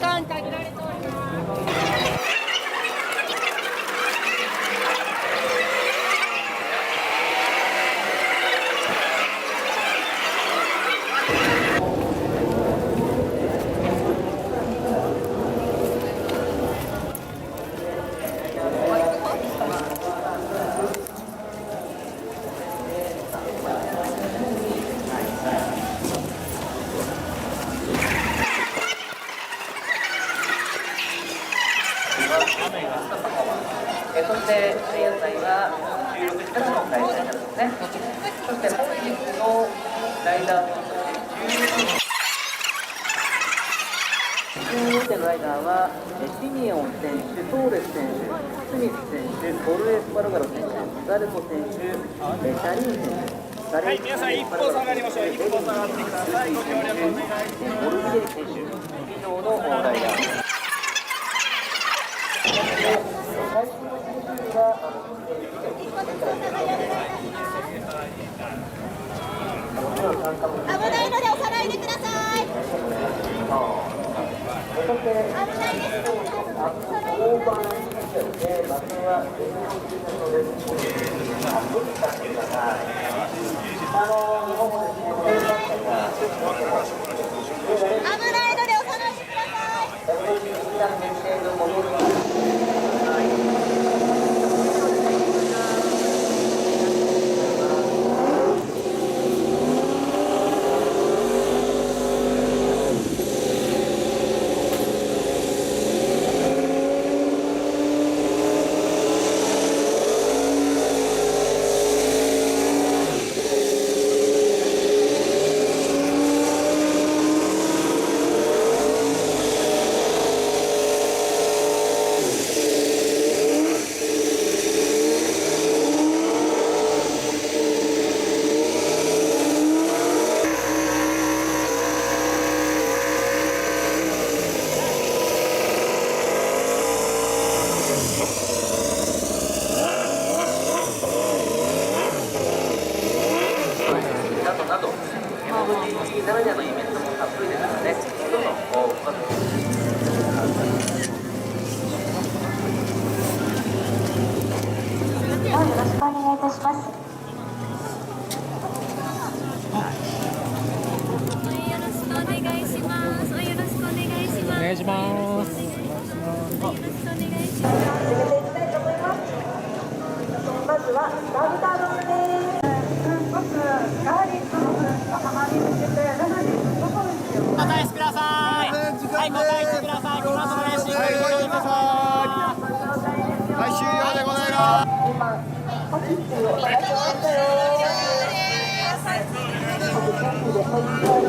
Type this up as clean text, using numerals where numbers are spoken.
間限られております。そして現在は16時からの開催になるんですね。そして本日のライダーの出場予定のライダーはシミオン選手、トーレス選手、スミス選手、ボルエスパルガロ選手、ザルコ選手、シャリーン選手、はい、皆さん一歩下がりましょう。一歩下がってください。ご協力お願いします。ボルビデリ選手、以上のライダーです。最新のスケジュールが危ないので押さないでください。危ないです。危ないので押さないでください。ならではのイベントもたっぷりですからね、どうぞご活用ください。よろしくお願いいたします。よろしくお願いします。よろしくお願いします。お願いします。よろしくお願いします。始めていきたいと思います。まずはガールターロンです。ガーリックの浜に向けてお返しください。はい、ご返してください。この後の練習終了でございます。はい、終了でございます。今、パキッてお願いしますよ。